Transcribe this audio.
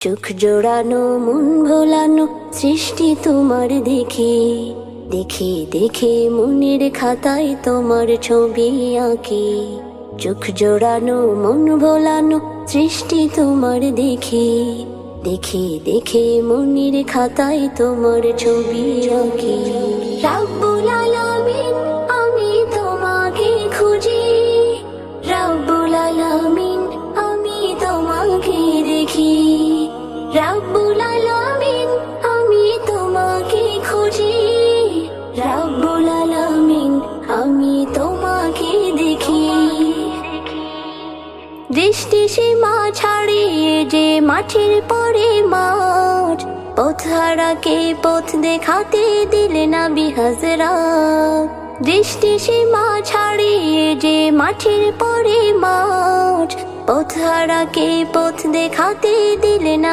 চোখ জোড়ানো মন ভোলানো সৃষ্টি তোমার দেখে, দেখে দেখে মনের খাতায় তোমার ছবি আঁকি। চোখ জোড়ানো মন ভোলানো সৃষ্টি তোমার দেখে, দেখে দেখে মনের খাতায় তোমার ছবি আঁকি। রাব্বুল আলামিন আমি তোমাকে খুঁজি, রাব্বুল আলামিন আমি তোমাকে দেখি, রাব্বুল আলামিন আমি তোমাকে খুঁজি, রাব্বুল আলামিন আমি তোমাকে দেখি। দৃষ্টি সীমা ছাড়িয়ে যে মাঠের পরে মাঠ, পথহারাকে পথ দেখাতে দিলে নবী হযরত। দৃষ্টি সীমা ছাড়িয়ে যে মাঠের পরে মাঠ, পথহারাকে পথ দেখাতে দিলে না